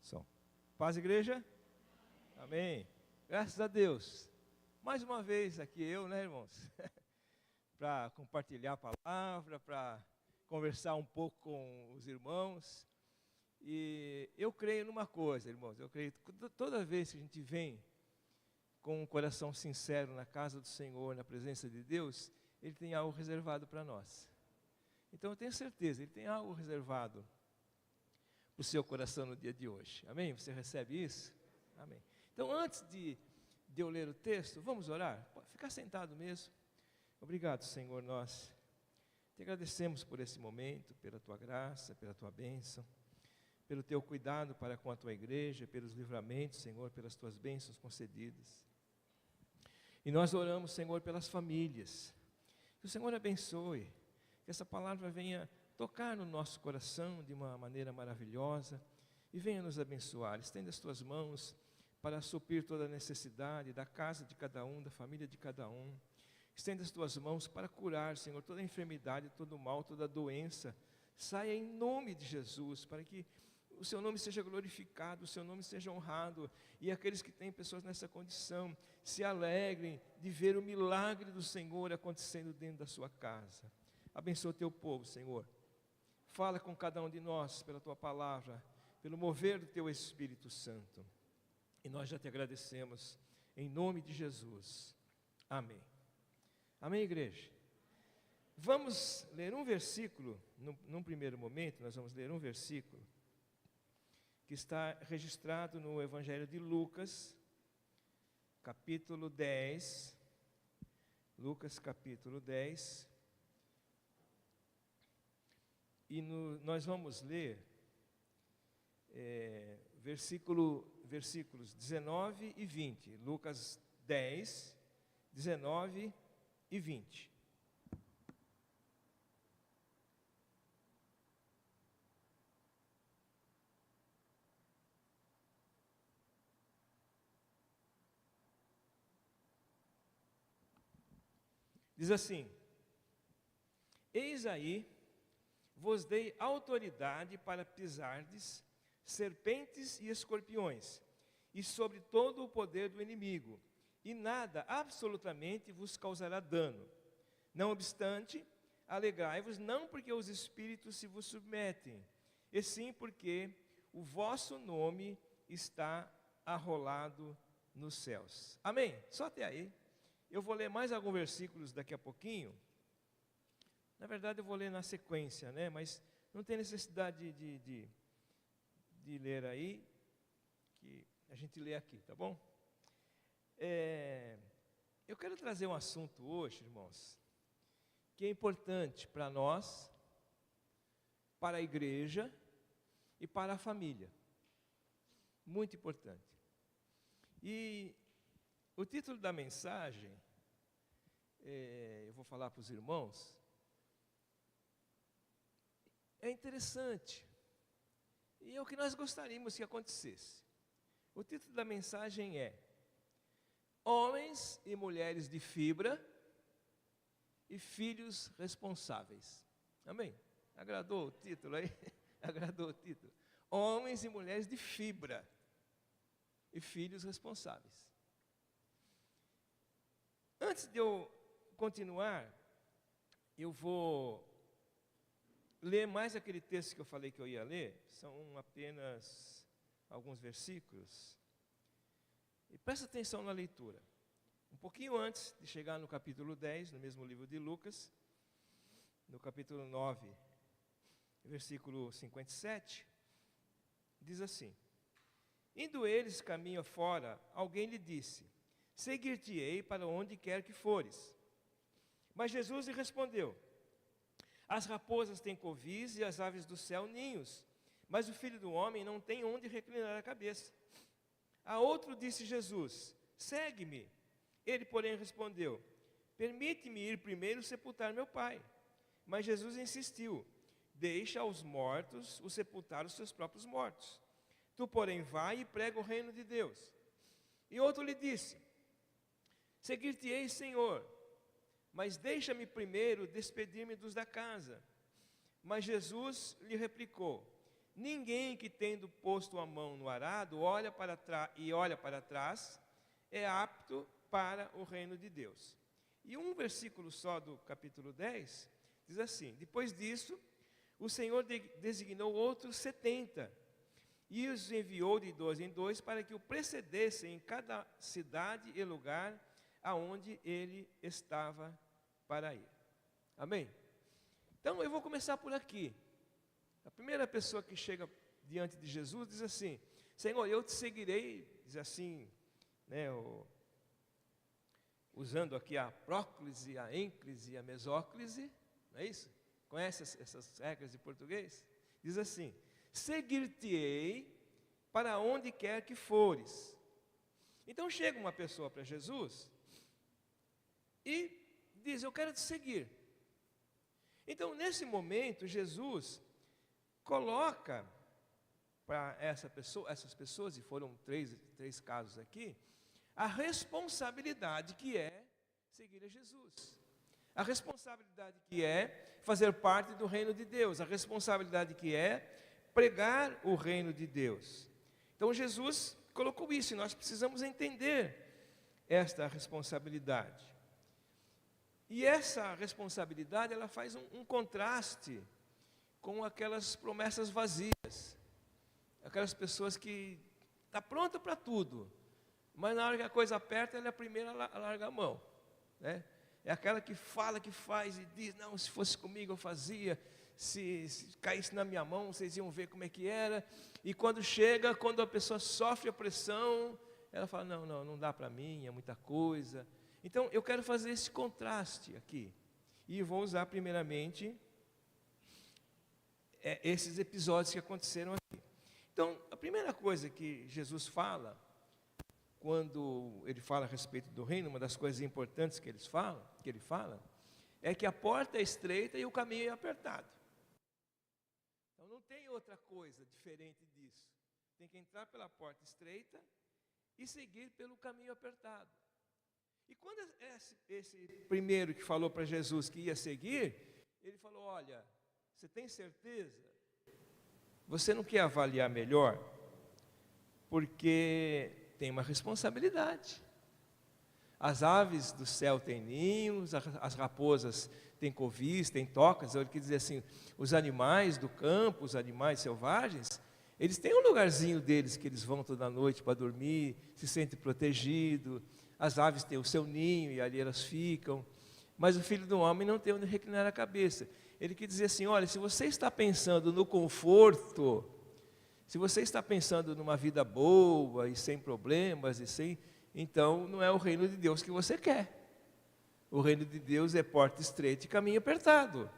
Som. Paz, igreja? Amém. Graças a Deus. Mais uma vez aqui eu, né, irmãos? Para compartilhar a palavra, para conversar um pouco com os irmãos. E eu creio numa coisa, irmãos. Eu creio que toda vez que a gente vem com um coração sincero na casa do Senhor, na presença de Deus, Ele tem algo reservado para nós. Então eu tenho certeza, Ele tem algo reservado para o seu coração no dia de hoje. Amém? Você recebe isso? Amém. Então antes de eu ler o texto, vamos orar? Pode ficar sentado mesmo. Obrigado, Senhor, nós te agradecemos por esse momento, pela Tua graça, pela Tua bênção, pelo Teu cuidado para com a Tua igreja, pelos livramentos, Senhor, pelas Tuas bênçãos concedidas. E nós oramos, Senhor, pelas famílias. Que o Senhor abençoe, que essa palavra venha tocar no nosso coração de uma maneira maravilhosa e venha nos abençoar. Estenda as Tuas mãos para suprir toda a necessidade da casa de cada um, da família de cada um. Estenda as Tuas mãos para curar, Senhor, toda a enfermidade, todo o mal, toda a doença. Saia em nome de Jesus, para que o Seu nome seja glorificado, o Seu nome seja honrado, e aqueles que têm pessoas nessa condição se alegrem de ver o milagre do Senhor acontecendo dentro da sua casa. Abençoa o Teu povo, Senhor. Fala com cada um de nós pela Tua palavra, pelo mover do Teu Espírito Santo. E nós já te agradecemos, em nome de Jesus. Amém. Amém, igreja? Vamos ler um versículo, num primeiro momento, nós vamos ler um versículo que está registrado no Evangelho de Lucas, capítulo 10. Lucas, capítulo 10. E nós vamos ler versículos 19 e 20. Lucas 10, 19 e 20. Diz assim: Eis aí, vos dei autoridade para pisardes serpentes e escorpiões, e sobre todo o poder do inimigo, e nada absolutamente vos causará dano. Não obstante, alegrai-vos não porque os espíritos se vos submetem, e sim porque o vosso nome está arrolado nos céus. Amém? Só até aí. Eu vou ler mais alguns versículos daqui a pouquinho. Na verdade eu vou ler na sequência, né? Mas não tem necessidade de ler aí, que a gente lê aqui, tá bom? Eu quero trazer um assunto hoje, irmãos, que é importante para nós, para a igreja e para a família. Muito importante. E o título da mensagem, eu vou falar para os irmãos, é interessante. E é o que nós gostaríamos que acontecesse. O título da mensagem é Homens e Mulheres de Fibra e Filhos Responsáveis. Amém? Agradou o título aí? Agradou o título? Homens e Mulheres de Fibra e Filhos Responsáveis. Antes de eu continuar, eu vou ler mais aquele texto que eu falei que eu ia ler. São apenas alguns versículos. E presta atenção na leitura. Um pouquinho antes de chegar no capítulo 10, no mesmo livro de Lucas, no capítulo 9, versículo 57, diz assim: Indo eles caminho fora, alguém lhe disse: Seguir-te-ei para onde quer que fores. Mas Jesus lhe respondeu: As raposas têm covis e as aves do céu ninhos, mas o Filho do Homem não tem onde reclinar a cabeça. A outro disse Jesus: Segue-me. Ele, porém, respondeu: Permite-me ir primeiro sepultar meu pai. Mas Jesus insistiu: Deixa aos mortos o sepultar os seus próprios mortos. Tu, porém, vai e prega o reino de Deus. E outro lhe disse: Seguir-te-ei, Senhor, mas deixa-me primeiro despedir-me dos da casa. Mas Jesus lhe replicou: ninguém que tendo posto a mão no arado olha para trás é apto para o reino de Deus. E um versículo só do capítulo 10 diz assim: depois disso, o Senhor designou outros 70 e os enviou de 2 em 2 para que o precedessem em cada cidade e lugar aonde ele estava para ir. Amém? Então eu vou começar por aqui. A primeira pessoa que chega diante de Jesus diz assim: Senhor, eu te seguirei, diz assim, né, usando aqui a próclise, a ênclise e a mesóclise, não é isso? Conhece essas regras de português? Diz assim: seguir-te-ei para onde quer que fores. Então chega uma pessoa para Jesus e diz: eu quero te seguir. Então nesse momento Jesus coloca para essas pessoas, e foram três casos aqui, a responsabilidade que é seguir a Jesus. A responsabilidade que é fazer parte do reino de Deus. A responsabilidade que é pregar o reino de Deus. Então Jesus colocou isso e nós precisamos entender esta responsabilidade. E essa responsabilidade, ela faz um contraste com aquelas promessas vazias. Aquelas pessoas que estão prontas para tudo, mas na hora que a coisa aperta, ela é a primeira a largar a mão, né? É aquela que fala, que faz e diz: não, se fosse comigo eu fazia, se caísse na minha mão, vocês iam ver como é que era. E quando a pessoa sofre a pressão, ela fala: não dá para mim, é muita coisa. Então eu quero fazer esse contraste aqui, e vou usar primeiramente esses episódios que aconteceram aqui. Então a primeira coisa que Jesus fala, quando ele fala a respeito do reino, uma das coisas importantes que ele fala, é que a porta é estreita e o caminho é apertado. Então não tem outra coisa diferente disso. Tem que entrar pela porta estreita e seguir pelo caminho apertado. E quando esse primeiro que falou para Jesus que ia seguir, ele falou: olha, você tem certeza? Você não quer avaliar melhor? Porque tem uma responsabilidade. As aves do céu têm ninhos, as raposas têm covis, têm tocas. Ele quer dizer assim, os animais do campo, os animais selvagens, eles têm um lugarzinho deles que eles vão toda noite para dormir, se sentem protegidos. As aves têm o seu ninho e ali elas ficam. Mas o filho do homem não tem onde reclinar a cabeça. Ele quer dizer assim: olha, se você está pensando no conforto, se você está pensando numa vida boa e sem problemas, então não é o reino de Deus que você quer. O reino de Deus é porta estreita e caminho apertado.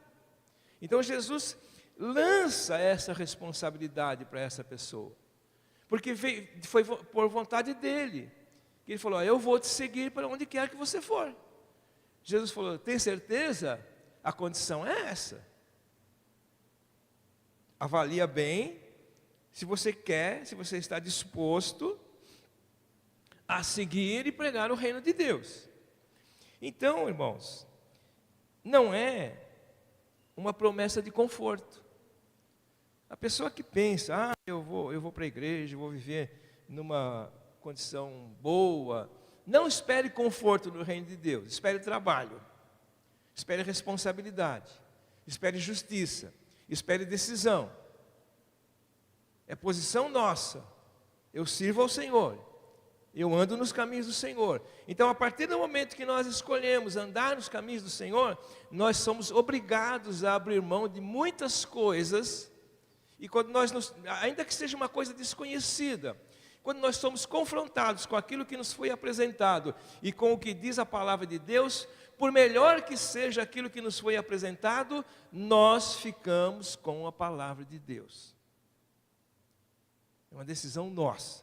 Então Jesus lança essa responsabilidade para essa pessoa, porque foi por vontade dele. Ele falou: eu vou te seguir para onde quer que você for. Jesus falou: tem certeza? A condição é essa. Avalia bem se você quer, se você está disposto a seguir e pregar o reino de Deus. Então, irmãos, não é uma promessa de conforto. A pessoa que pensa: eu vou para a igreja, eu vou viver numa condição boa, não espere conforto no reino de Deus, espere trabalho, espere responsabilidade, espere justiça, espere decisão. É posição nossa. Eu sirvo ao Senhor, eu ando nos caminhos do Senhor. Então, a partir do momento que nós escolhemos andar nos caminhos do Senhor, nós somos obrigados a abrir mão de muitas coisas. E quando ainda que seja uma coisa desconhecida, quando nós somos confrontados com aquilo que nos foi apresentado e com o que diz a palavra de Deus, por melhor que seja aquilo que nos foi apresentado, nós ficamos com a palavra de Deus. É uma decisão nossa.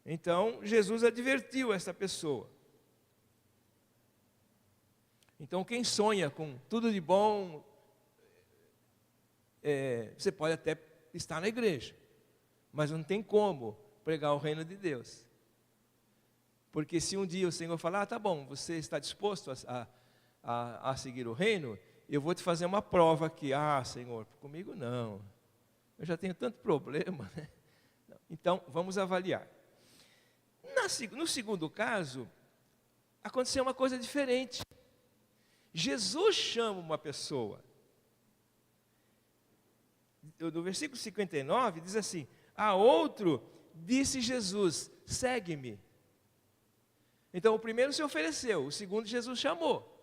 Então, Jesus advertiu essa pessoa. Então, quem sonha com tudo de bom, você pode até estar na igreja, mas não tem como pregar o reino de Deus. Porque se um dia o Senhor falar: tá bom, você está disposto a seguir o reino, eu vou te fazer uma prova aqui. Senhor, comigo não. Eu já tenho tanto problema, né? Então, vamos avaliar. No segundo caso, aconteceu uma coisa diferente. Jesus chama uma pessoa. No versículo 59 diz assim: a outro disse Jesus, segue-me. Então o primeiro se ofereceu, o segundo Jesus chamou.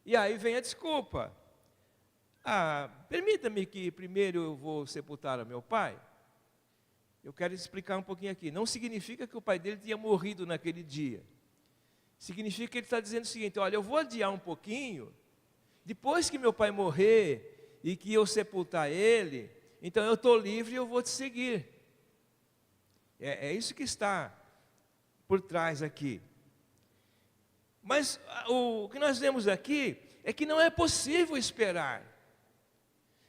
E aí vem a desculpa. Permita-me que primeiro eu vou sepultar o meu pai. Eu quero explicar um pouquinho aqui. Não significa que o pai dele tinha morrido naquele dia. Significa que ele está dizendo o seguinte: olha, eu vou adiar um pouquinho, depois que meu pai morrer e que eu sepultar ele, então eu estou livre e eu vou te seguir. É isso que está por trás aqui. Mas o que nós vemos aqui é que não é possível esperar.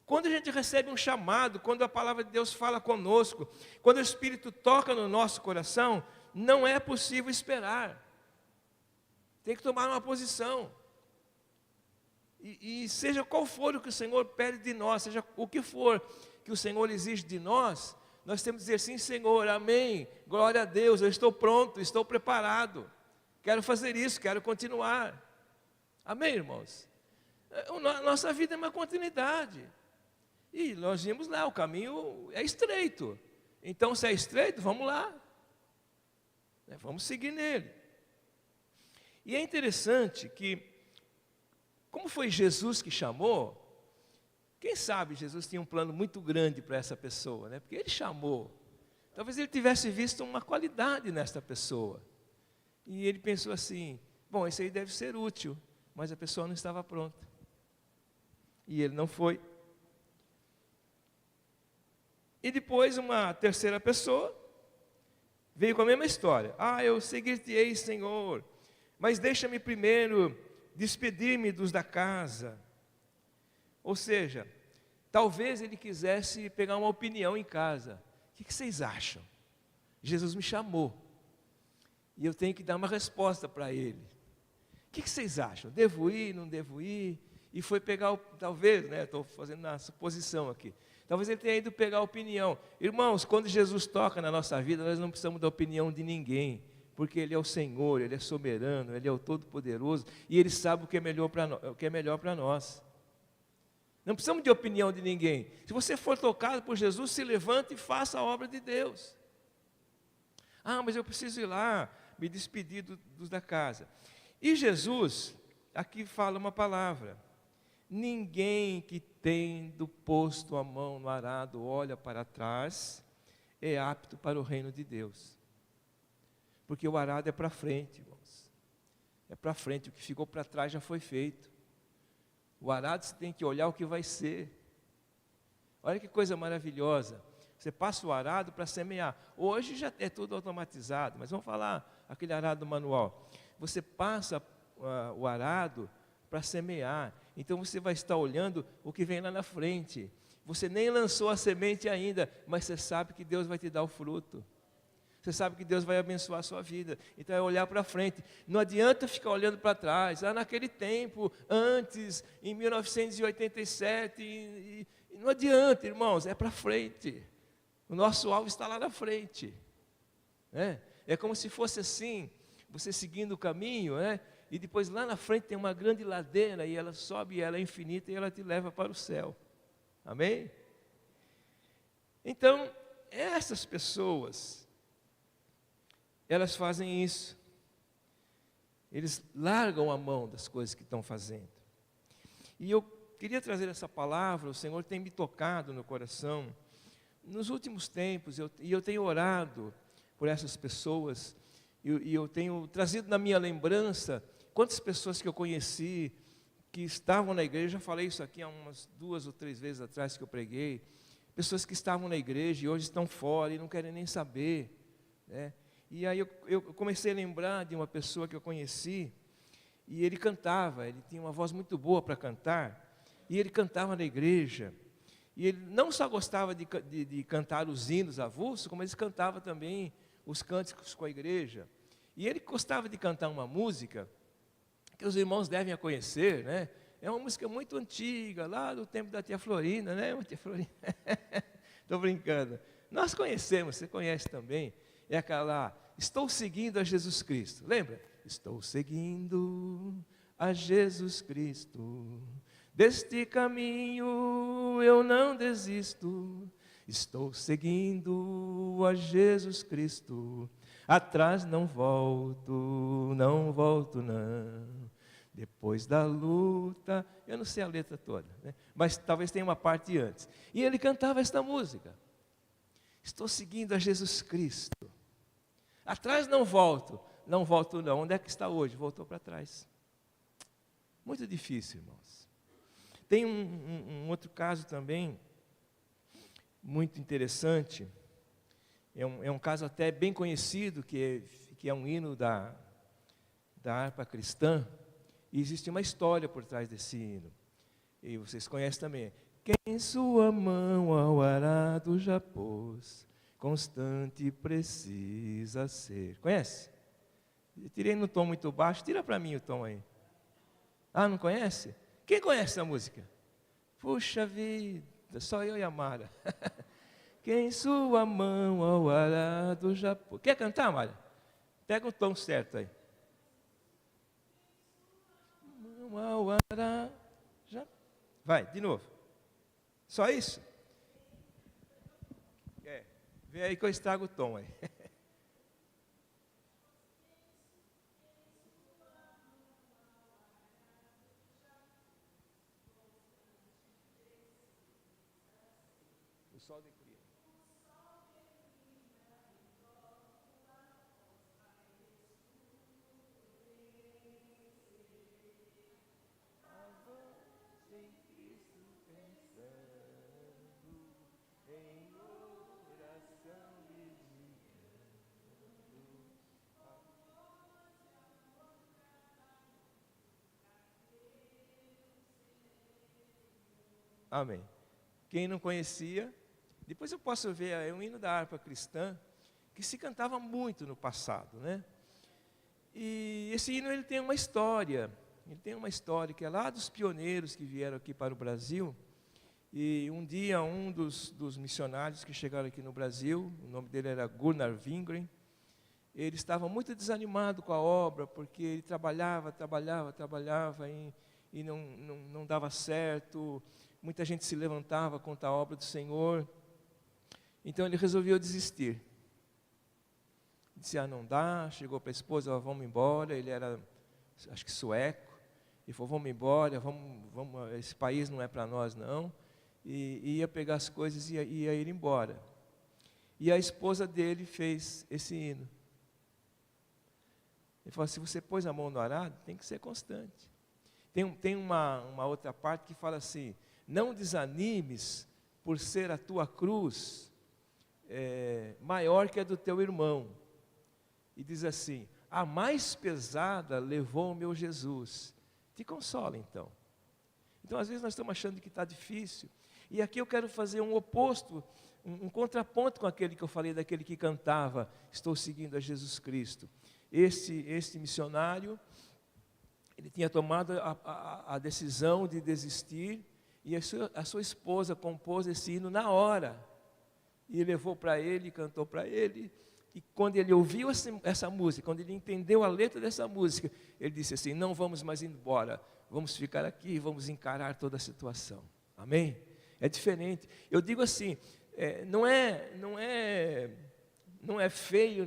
Quando a gente recebe um chamado, quando a palavra de Deus fala conosco, quando o Espírito toca no nosso coração, não é possível esperar. Tem que tomar uma posição. E seja qual for o que o Senhor pede de nós, seja o que for que o Senhor exige de nós, nós temos que dizer sim, Senhor, amém, glória a Deus, eu estou pronto, estou preparado, quero fazer isso, quero continuar. Amém, irmãos? Nossa vida é uma continuidade. E nós vimos lá, o caminho é estreito. Então, se é estreito, vamos lá. Vamos seguir nele. E é interessante que, como foi Jesus que chamou, quem sabe Jesus tinha um plano muito grande para essa pessoa, né? Porque ele chamou. Talvez ele tivesse visto uma qualidade nesta pessoa. E ele pensou assim, bom, isso aí deve ser útil, mas a pessoa não estava pronta. E ele não foi. E depois uma terceira pessoa veio com a mesma história. Eu seguir-te-ei, Senhor, mas deixa-me primeiro despedir-me dos da casa. Ou seja, talvez ele quisesse pegar uma opinião em casa. O que vocês acham? Jesus me chamou. E eu tenho que dar uma resposta para ele. O que vocês acham? Devo ir, não devo ir? E foi pegar, talvez, estou fazendo uma suposição aqui. Talvez ele tenha ido pegar a opinião. Irmãos, quando Jesus toca na nossa vida, nós não precisamos da opinião de ninguém. Porque Ele é o Senhor, Ele é soberano, Ele é o Todo-Poderoso. E Ele sabe o que é melhor para nós. Não precisamos de opinião de ninguém. Se você for tocado por Jesus, se levante e faça a obra de Deus. Mas eu preciso ir lá, me despedir dos da casa. E Jesus, aqui fala uma palavra. Ninguém que tendo posto a mão no arado olha para trás, é apto para o reino de Deus. Porque o arado é para frente, irmãos. É para frente, o que ficou para trás já foi feito. O arado você tem que olhar o que vai ser. Olha que coisa maravilhosa. Você passa o arado para semear. Hoje já é tudo automatizado, mas vamos falar aquele arado manual. Você passa o arado para semear. Então você vai estar olhando o que vem lá na frente. Você nem lançou a semente ainda, mas você sabe que Deus vai te dar o fruto. Você sabe que Deus vai abençoar a sua vida. Então é olhar para frente. Não adianta ficar olhando para trás. Naquele tempo, antes, em 1987, não adianta, irmãos, é para frente. O nosso alvo está lá na frente. É como se fosse assim, você seguindo o caminho, e depois lá na frente tem uma grande ladeira, e ela sobe, e ela é infinita, e ela te leva para o céu. Amém? Então, essas pessoas, elas fazem isso. Eles largam a mão das coisas que estão fazendo. E eu queria trazer essa palavra, o Senhor tem me tocado no coração. Nos últimos tempos, eu tenho orado por essas pessoas, e eu tenho trazido na minha lembrança quantas pessoas que eu conheci, que estavam na igreja, já falei isso aqui há umas 2 ou 3 vezes atrás que eu preguei, pessoas que estavam na igreja e hoje estão fora e não querem nem saber, E aí eu comecei a lembrar de uma pessoa que eu conheci, e ele cantava, ele tinha uma voz muito boa para cantar, e ele cantava na igreja, e ele não só gostava de cantar os hinos avulsos, como ele cantava também os cânticos com a igreja. E ele gostava de cantar uma música que os irmãos devem conhecer, É uma música muito antiga, lá do tempo da tia Florinda, Tia Florinda. Estou brincando. Nós conhecemos, você conhece também. É aquela lá, estou seguindo a Jesus Cristo. Lembra? Estou seguindo a Jesus Cristo. Deste caminho eu não desisto. Estou seguindo a Jesus Cristo. Atrás não volto, não volto não. Depois da luta, eu não sei a letra toda, né? Mas talvez tenha uma parte antes. E ele cantava esta música. Estou seguindo a Jesus Cristo. Atrás não volto, não volto não. Onde é que está hoje? Voltou para trás. Muito difícil, irmãos. Tem um outro caso também, muito interessante. É um caso até bem conhecido, que é um hino da harpa cristã. E existe uma história por trás desse hino. E vocês conhecem também. Quem sua mão ao arado já pôs, constante precisa ser. Conhece? Eu tirei no tom muito baixo, tira para mim o tom aí. Ah, não conhece? Quem conhece a música? Puxa vida, só eu e a Mara. Quem sua mão ao arado já pôs. Quer cantar, Mara? Pega o tom certo aí. Mão ao arado já. Vai, de novo. Só isso? Vê aí que eu estrago o tom aí. O sol declina. Amém. Quem não conhecia, depois eu posso ver, é um hino da harpa cristã, que se cantava muito no passado, né? E esse hino ele tem uma história que é lá dos pioneiros que vieram aqui para o Brasil. E um dia um dos missionários que chegaram aqui no Brasil, o nome dele era Gunnar Wingren, ele estava muito desanimado com a obra, porque ele trabalhava e não dava certo. Muita gente se levantava contra a obra do Senhor. Então ele resolveu desistir. Disse, não dá. Chegou para a esposa, vamos embora. Ele era, acho que sueco. Ele falou, vamos embora, vamos, esse país não é para nós não. E ia pegar as coisas e ia ir embora. E a esposa dele fez esse hino. Ele falou, se você pôs a mão no arado, tem que ser constante. Tem uma outra parte que fala assim, não desanimes por ser a tua cruz maior que a do teu irmão. E diz assim, a mais pesada levou o meu Jesus. Te consola então. Então às vezes nós estamos achando que está difícil. E aqui eu quero fazer um oposto, um contraponto com aquele que eu falei, daquele que cantava, estou seguindo a Jesus Cristo. Este missionário, ele tinha tomado a decisão de desistir, e a sua esposa compôs esse hino na hora, e levou para ele, cantou para ele, e quando ele ouviu essa música, quando ele entendeu a letra dessa música, ele disse assim, não vamos mais embora, vamos ficar aqui, vamos encarar toda a situação. Amém? É diferente. Eu digo assim, não é feio,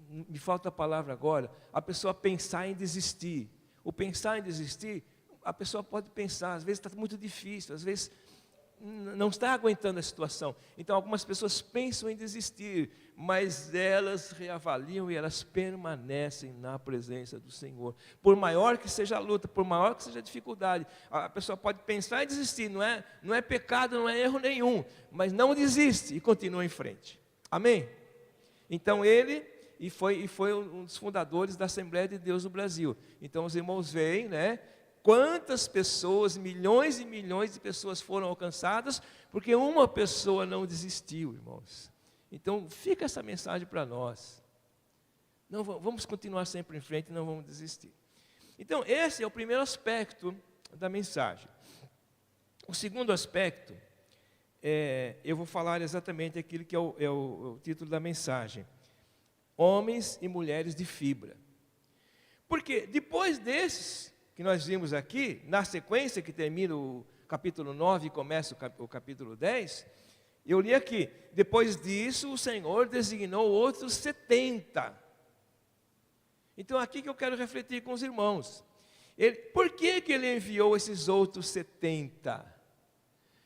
me falta a palavra agora, a pessoa pensar em desistir. O pensar em desistir, a pessoa pode pensar, às vezes está muito difícil, às vezes não está aguentando a situação. Então algumas pessoas pensam em desistir, mas elas reavaliam e elas permanecem na presença do Senhor. Por maior que seja a luta, por maior que seja a dificuldade, a pessoa pode pensar em desistir, não é pecado, não é erro nenhum, mas não desiste e continua em frente. Amém? Então ele foi um dos fundadores da Assembleia de Deus no Brasil. Então os irmãos veem, né? Quantas pessoas, milhões e milhões de pessoas foram alcançadas, porque uma pessoa não desistiu, irmãos. Então, fica essa mensagem para nós. Não, vamos continuar sempre em frente, não vamos desistir. Então, esse é o primeiro aspecto da mensagem. O segundo aspecto eu vou falar exatamente aquilo que é o título da mensagem. Homens e mulheres de fibra. Porque depois desses que nós vimos aqui, na sequência que termina o capítulo 9 e começa o capítulo 10, eu li aqui, depois disso o Senhor designou outros 70. Então aqui que eu quero refletir com os irmãos. Por que ele enviou esses outros 70?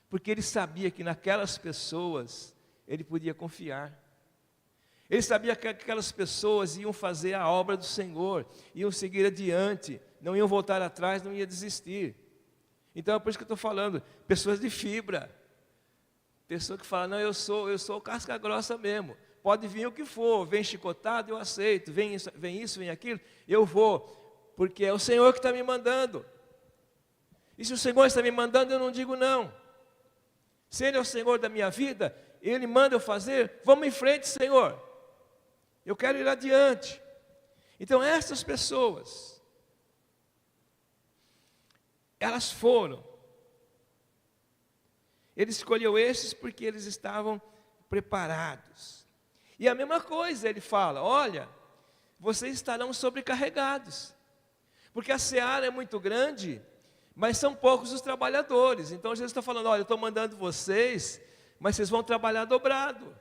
Porque ele sabia que naquelas pessoas ele podia confiar. Ele sabia que aquelas pessoas iam fazer a obra do Senhor, iam seguir adiante, não iam voltar atrás, não iam desistir. Então é por isso que eu estou falando, pessoas de fibra. Pessoa que fala, não, eu sou casca grossa mesmo. Pode vir o que for, vem chicotado, eu aceito, vem isso, vem aquilo, eu vou, porque é o Senhor que está me mandando. E se o Senhor está me mandando, eu não digo não. Se Ele é o Senhor da minha vida, Ele manda eu fazer, vamos em frente, Senhor. Eu quero ir adiante. Então essas pessoas, elas foram. Ele escolheu esses porque eles estavam preparados. E a mesma coisa, ele fala, olha, vocês estarão sobrecarregados. Porque a seara é muito grande, mas são poucos os trabalhadores. Então Jesus está falando, olha, eu estou mandando vocês, mas vocês vão trabalhar dobrado.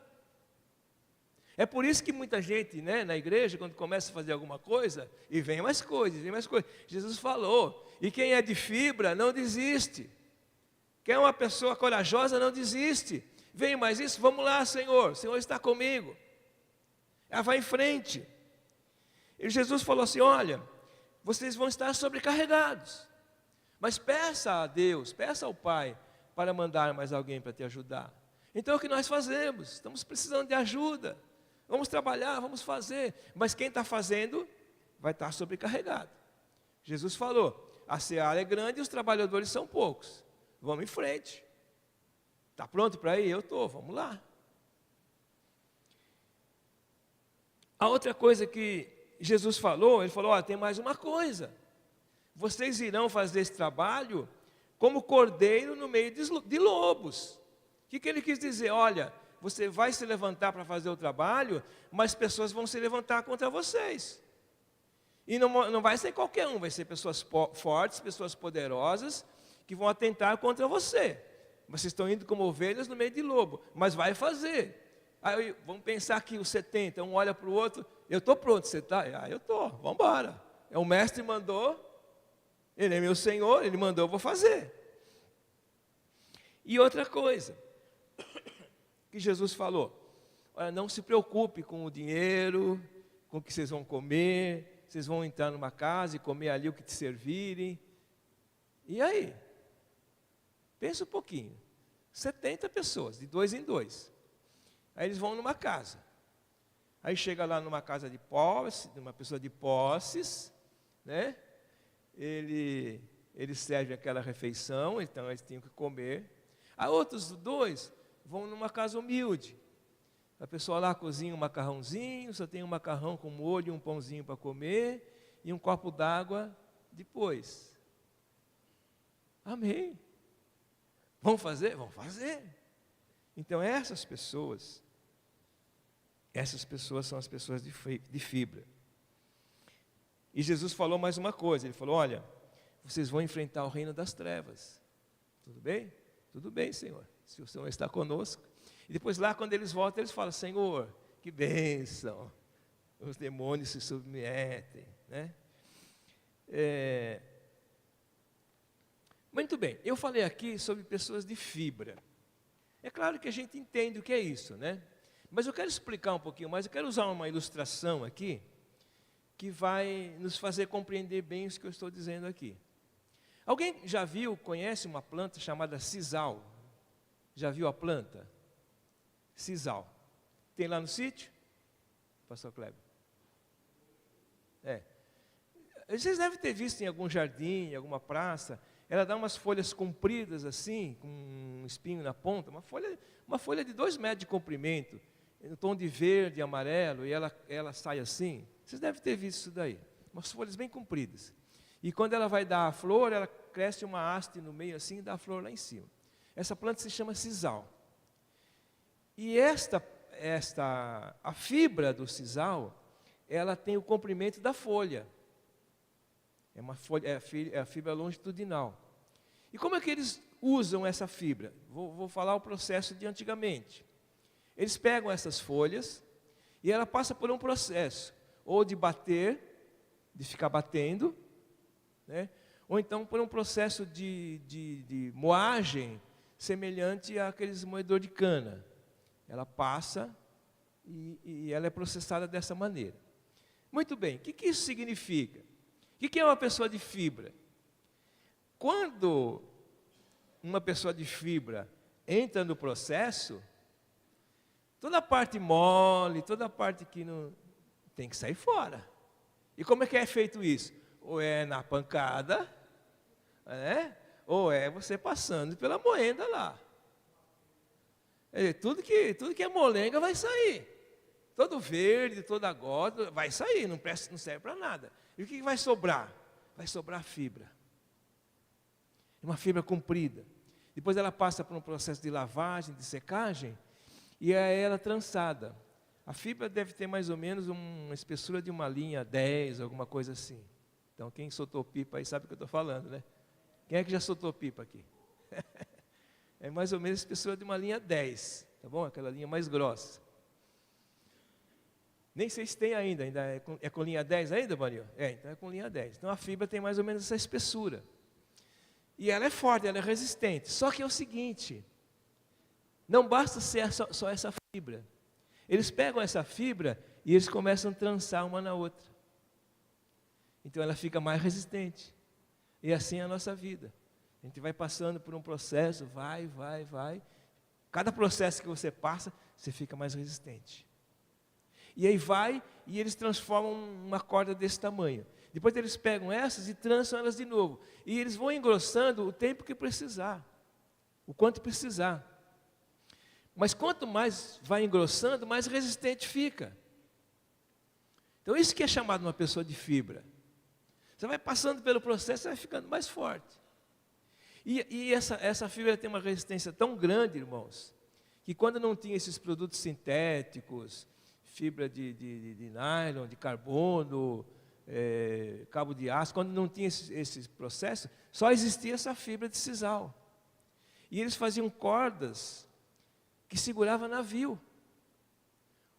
É por isso que muita gente, né, na igreja, quando começa a fazer alguma coisa, e vem mais coisas, Jesus falou, e quem é de fibra não desiste. Quem é uma pessoa corajosa não desiste. Vem mais isso, vamos lá, Senhor. O Senhor está comigo. Ela vai em frente. E Jesus falou assim, olha, vocês vão estar sobrecarregados. Mas peça a Deus, peça ao Pai, para mandar mais alguém para te ajudar. Então é o que nós fazemos, estamos precisando de ajuda. Vamos trabalhar, vamos fazer. Mas quem está fazendo, vai estar sobrecarregado. Jesus falou, a seara é grande e os trabalhadores são poucos. Vamos em frente. Está pronto para ir? Eu estou, vamos lá. A outra coisa que Jesus falou, ele falou, tem mais uma coisa. Vocês irão fazer esse trabalho como cordeiro no meio de lobos. O que ele quis dizer? Olha, você vai se levantar para fazer o trabalho, mas pessoas vão se levantar contra vocês. E não vai ser qualquer um, vai ser pessoas fortes, pessoas poderosas, que vão atentar contra você. Vocês estão indo como ovelhas no meio de lobo, mas vai fazer. Aí vamos pensar que os 70, um olha para o outro, eu estou pronto, você está? Eu estou, vamos embora. O mestre mandou, ele é meu Senhor, ele mandou, eu vou fazer. E outra coisa, que Jesus falou, olha, não se preocupe com o dinheiro, com o que vocês vão comer, vocês vão entrar numa casa e comer ali o que te servirem. E aí? Pensa um pouquinho, 70 pessoas, de 2 em 2. Aí eles vão numa casa. Aí chega lá numa casa de posse, de uma pessoa de posses, né? Ele serve aquela refeição, então eles tinham que comer. Aí outros 2 vão numa casa humilde. A pessoa lá cozinha um macarrãozinho, só tem um macarrão com molho e um pãozinho para comer, e um copo d'água depois. Amém. Vamos fazer? Vamos fazer. Então essas pessoas são as pessoas de fibra. E Jesus falou mais uma coisa, ele falou, olha, vocês vão enfrentar o reino das trevas. Tudo bem? Tudo bem, Senhor, se o Senhor está conosco. E depois lá, quando eles voltam, eles falam, Senhor, que bênção, os demônios se submetem, né? Muito bem, eu falei aqui sobre pessoas de fibra. É claro que a gente entende o que é isso, né? Mas eu quero explicar um pouquinho mais, eu quero usar uma ilustração aqui, que vai nos fazer compreender bem isso que eu estou dizendo aqui. Alguém já conhece uma planta chamada sisal? Já viu a planta? Sisal. Tem lá no sítio? Pastor Kleber? Vocês devem ter visto em algum jardim, em alguma praça, ela dá umas folhas compridas assim, com um espinho na ponta, uma folha de 2 metros de comprimento, no tom de verde e amarelo, e ela sai assim. Vocês devem ter visto isso daí, umas folhas bem compridas. E quando ela vai dar a flor, ela cresce uma haste no meio assim e dá a flor lá em cima. Essa planta se chama sisal. E a fibra do sisal, ela tem o comprimento da folha. É uma folha, é a fibra longitudinal. E como é que eles usam essa fibra? Vou falar o processo de antigamente. Eles pegam essas folhas e ela passa por um processo, ou de bater, de ficar batendo, né? Ou então por um processo de moagem, semelhante àqueles moedor de cana. Ela passa e ela é processada dessa maneira. Muito bem, o que isso significa? O que é uma pessoa de fibra? Quando uma pessoa de fibra entra no processo, toda a parte mole, toda a parte que não tem que sair fora. E como é que é feito isso? Ou é na pancada, né? Ou é você passando pela moenda lá. Tudo que é molenga vai sair. Todo verde, toda gota vai sair, não serve para nada. E o que vai sobrar? Vai sobrar fibra. Uma fibra comprida. Depois ela passa por um processo de lavagem, de secagem, e é ela trançada. A fibra deve ter mais ou menos uma espessura de uma linha 10, alguma coisa assim. Então quem soltou pipa aí sabe o que eu estou falando, né? Quem é que já soltou pipa aqui? É mais ou menos a espessura de uma linha 10, tá bom? Aquela linha mais grossa. Nem sei se tem ainda é com linha 10 ainda, Marinho? Então é com linha 10. Então a fibra tem mais ou menos essa espessura. E ela é forte, ela é resistente. Só que é o seguinte, não basta ser só essa fibra. Eles pegam essa fibra e eles começam a trançar uma na outra. Então ela fica mais resistente. E assim é a nossa vida. A gente vai passando por um processo, vai. Cada processo que você passa, você fica mais resistente. E aí vai, e eles transformam uma corda desse tamanho. Depois eles pegam essas e trançam elas de novo. E eles vão engrossando o tempo que precisar. O quanto precisar. Mas quanto mais vai engrossando, mais resistente fica. Então isso que é chamado uma pessoa de fibra. Você vai passando pelo processo, você vai ficando mais forte. E essa fibra tem uma resistência tão grande, irmãos, que quando não tinha esses produtos sintéticos, fibra de nylon, de carbono, cabo de aço, quando não tinha esse processo, só existia essa fibra de sisal. E eles faziam cordas que seguravam navio.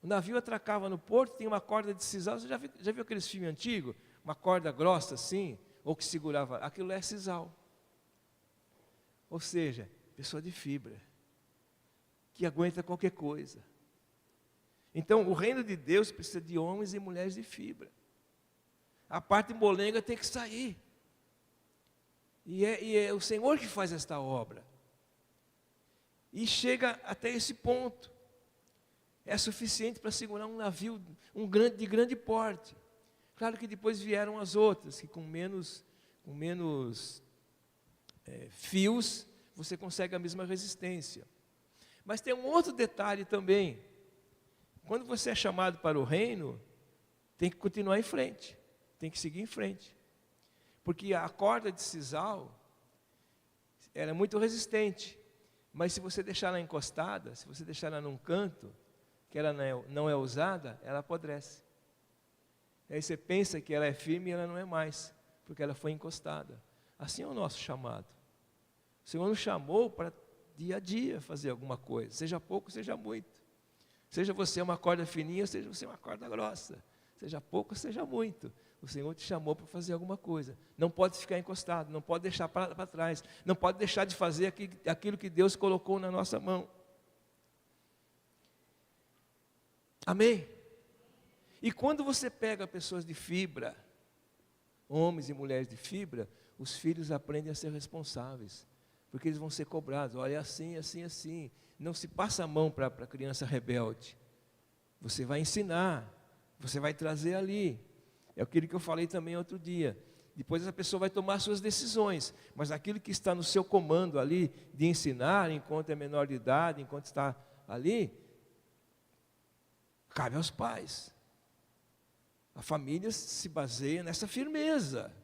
O navio atracava no porto, tinha uma corda de sisal. Você já viu aqueles filmes antigos? Uma corda grossa assim, ou que segurava, aquilo é sisal. Ou seja, pessoa de fibra, que aguenta qualquer coisa. Então, o reino de Deus precisa de homens e mulheres de fibra. A parte molenga tem que sair. E é o Senhor que faz esta obra. E chega até esse ponto. É suficiente para segurar um navio de grande porte. Claro que depois vieram as outras, que com menos fios, você consegue a mesma resistência. Mas tem um outro detalhe também. Quando você é chamado para o reino, tem que continuar em frente. Tem que seguir em frente. Porque a corda de sisal, ela é muito resistente. Mas se você deixar ela encostada, se você deixar ela num canto, que ela não é usada, ela apodrece. Aí você pensa que ela é firme e ela não é mais, porque ela foi encostada. Assim é o nosso chamado. O Senhor nos chamou para dia a dia fazer alguma coisa, seja pouco, seja muito. Seja você uma corda fininha, seja você uma corda grossa. Seja pouco, seja muito. O Senhor te chamou para fazer alguma coisa. Não pode ficar encostado, não pode deixar para trás. Não pode deixar de fazer aquilo que Deus colocou na nossa mão. Amém? E quando você pega pessoas de fibra, homens e mulheres de fibra, os filhos aprendem a ser responsáveis. Porque eles vão ser cobrados. Olha, assim, assim, assim. Não se passa a mão para a criança rebelde. Você vai ensinar. Você vai trazer ali. É aquilo que eu falei também outro dia. Depois a pessoa vai tomar suas decisões. Mas aquilo que está no seu comando ali, de ensinar, enquanto é menor de idade, enquanto está ali, cabe aos pais. A família se baseia nessa firmeza.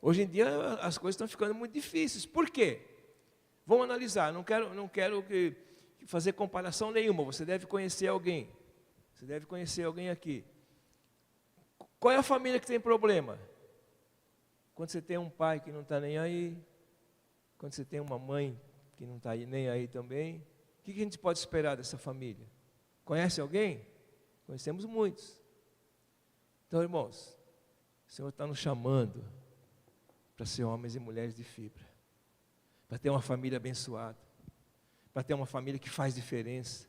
Hoje em dia as coisas estão ficando muito difíceis. Por quê? Vamos analisar. Não quero que fazer comparação nenhuma, você deve conhecer alguém. Você deve conhecer alguém aqui. Qual é a família que tem problema? Quando você tem um pai que não está nem aí, quando você tem uma mãe que não está nem aí também, o que a gente pode esperar dessa família? Conhece alguém? Conhecemos muitos. Então, irmãos, o Senhor está nos chamando para ser homens e mulheres de fibra, para ter uma família abençoada, para ter uma família que faz diferença,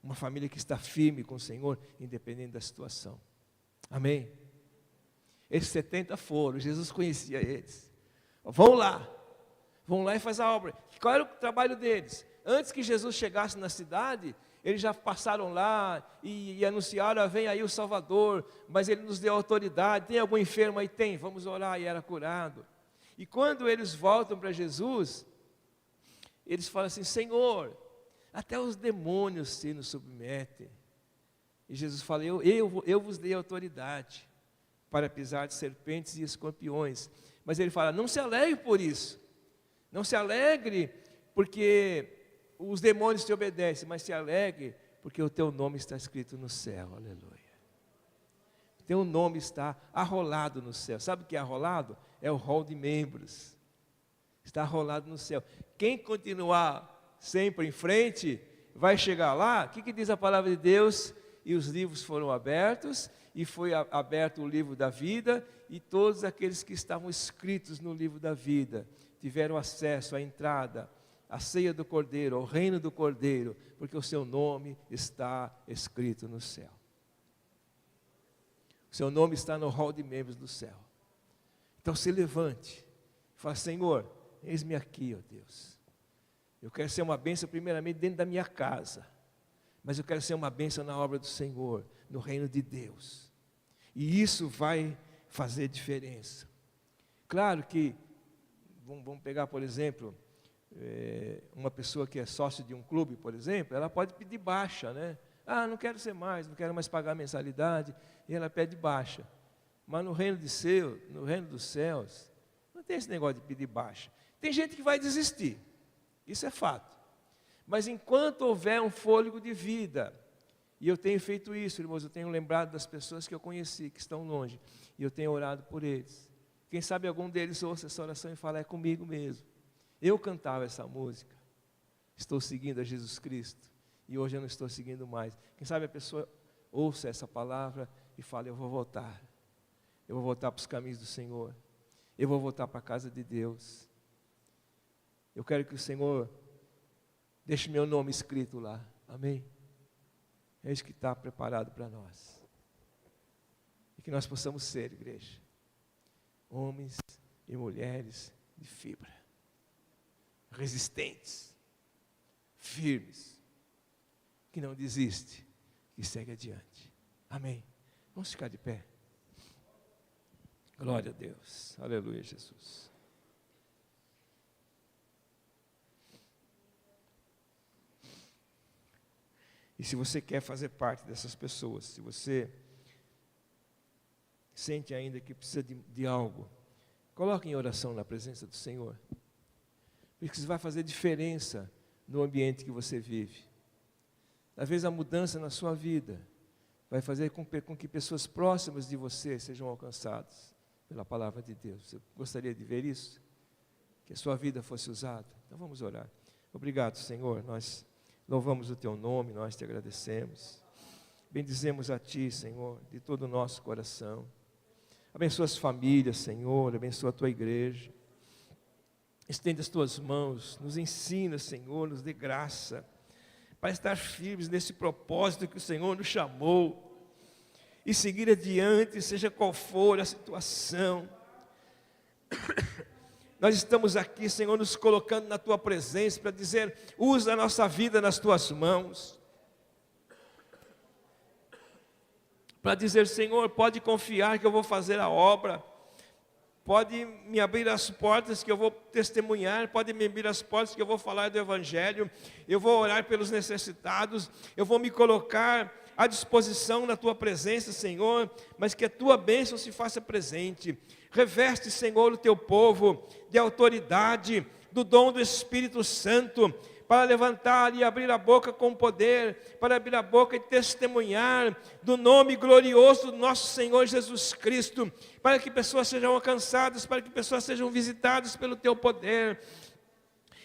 uma família que está firme com o Senhor, independente da situação. Amém? Esses 70 foram, Jesus conhecia eles. Vão lá e faz a obra. Qual era o trabalho deles? Antes que Jesus chegasse na cidade, eles já passaram lá e anunciaram, vem aí o Salvador, mas Ele nos deu autoridade, tem algum enfermo aí? Tem, vamos orar, e era curado. E quando eles voltam para Jesus, eles falam assim, Senhor, até os demônios se nos submetem. E Jesus fala, eu vos dei autoridade para pisar de serpentes e escorpiões. Mas Ele fala, não se alegre por isso, não se alegre porque os demônios te obedecem, mas se alegre porque o teu nome está escrito no céu, aleluia. Teu nome está arrolado no céu. Sabe o que é arrolado? É o rol de membros. Está arrolado no céu. Quem continuar sempre em frente, vai chegar lá. O que diz a palavra de Deus? E os livros foram abertos, e foi aberto o livro da vida, e todos aqueles que estavam escritos no livro da vida, tiveram acesso à entrada, à ceia do Cordeiro, ao reino do Cordeiro, porque o seu nome está escrito no céu. O seu nome está no rol de membros do céu. Então se levante, fala, Senhor, eis-me aqui, ó Deus. Eu quero ser uma bênção primeiramente dentro da minha casa, mas eu quero ser uma bênção na obra do Senhor, no reino de Deus. E isso vai fazer diferença. Claro que, vamos pegar por exemplo, uma pessoa que é sócio de um clube, por exemplo, ela pode pedir baixa, né? Ah, não quero ser mais, não quero mais pagar mensalidade, e ela pede baixa. Mas no reino dos céus, não tem esse negócio de pedir baixa. Tem gente que vai desistir, isso é fato. Mas enquanto houver um fôlego de vida, e eu tenho feito isso, irmãos, eu tenho lembrado das pessoas que eu conheci, que estão longe, e eu tenho orado por eles. Quem sabe algum deles ouça essa oração e fala, é comigo mesmo. Eu cantava essa música, estou seguindo a Jesus Cristo, e hoje eu não estou seguindo mais. Quem sabe a pessoa ouça essa palavra e fala, eu vou voltar para os caminhos do Senhor, eu vou voltar para a casa de Deus. Eu quero que o Senhor deixe meu nome escrito lá, amém? É isso que está preparado para nós. E que nós possamos ser, igreja, homens e mulheres de fibra, resistentes, firmes, que não desiste, que segue adiante. Amém? Vamos ficar de pé. Glória a Deus. Aleluia, Jesus. E se você quer fazer parte dessas pessoas, se você sente ainda que precisa de algo, coloque em oração na presença do Senhor. Porque isso vai fazer diferença no ambiente que você vive. Às vezes a mudança na sua vida vai fazer com que pessoas próximas de você sejam alcançadas pela palavra de Deus. Você gostaria de ver isso? Que a sua vida fosse usada? Então vamos orar. Obrigado, Senhor, nós louvamos o Teu nome, nós Te agradecemos. Bendizemos a Ti, Senhor, de todo o nosso coração. Abençoa as famílias, Senhor, abençoa a Tua igreja. Estende as Tuas mãos, nos ensina, Senhor, nos dê graça, para estar firmes nesse propósito que o Senhor nos chamou, e seguir adiante, seja qual for a situação. Nós estamos aqui, Senhor, nos colocando na Tua presença, para dizer, usa a nossa vida nas Tuas mãos, para dizer, Senhor, pode confiar que eu vou fazer a obra, pode me abrir as portas que eu vou testemunhar, pode me abrir as portas que eu vou falar do Evangelho, eu vou orar pelos necessitados, eu vou me colocar à disposição na Tua presença, Senhor, mas que a Tua bênção se faça presente. Reveste, Senhor, o Teu povo de autoridade, do dom do Espírito Santo, para levantar e abrir a boca com poder, para abrir a boca e testemunhar do nome glorioso do nosso Senhor Jesus Cristo, para que pessoas sejam alcançadas, para que pessoas sejam visitadas pelo teu poder,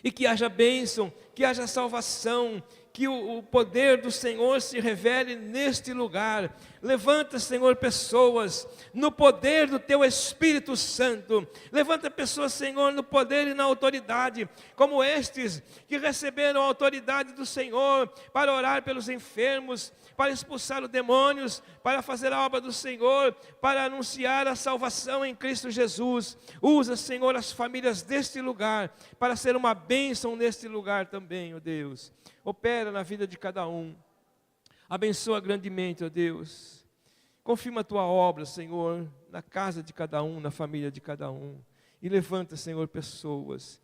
e que haja bênção, que haja salvação, que o poder do Senhor se revele neste lugar. Levanta, Senhor, pessoas no poder do Teu Espírito Santo. Levanta pessoas, Senhor, no poder e na autoridade, como estes que receberam a autoridade do Senhor para orar pelos enfermos, para expulsar os demônios, para fazer a obra do Senhor, para anunciar a salvação em Cristo Jesus. Usa, Senhor, as famílias deste lugar, para ser uma bênção neste lugar também, ó Deus. Opera na vida de cada um. Abençoa grandemente, ó Deus. Confirma a Tua obra, Senhor, na casa de cada um, na família de cada um. E levanta, Senhor, pessoas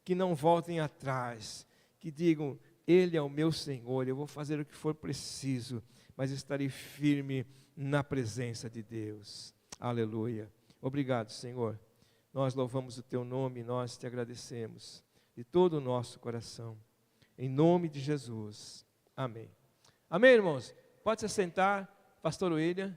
que não voltem atrás, que digam: Ele é o meu Senhor, eu vou fazer o que for preciso, mas estarei firme na presença de Deus. Aleluia. Obrigado, Senhor. Nós louvamos o Teu nome e nós Te agradecemos de todo o nosso coração. Em nome de Jesus. Amém. Amém, irmãos? Pode se sentar, pastor William.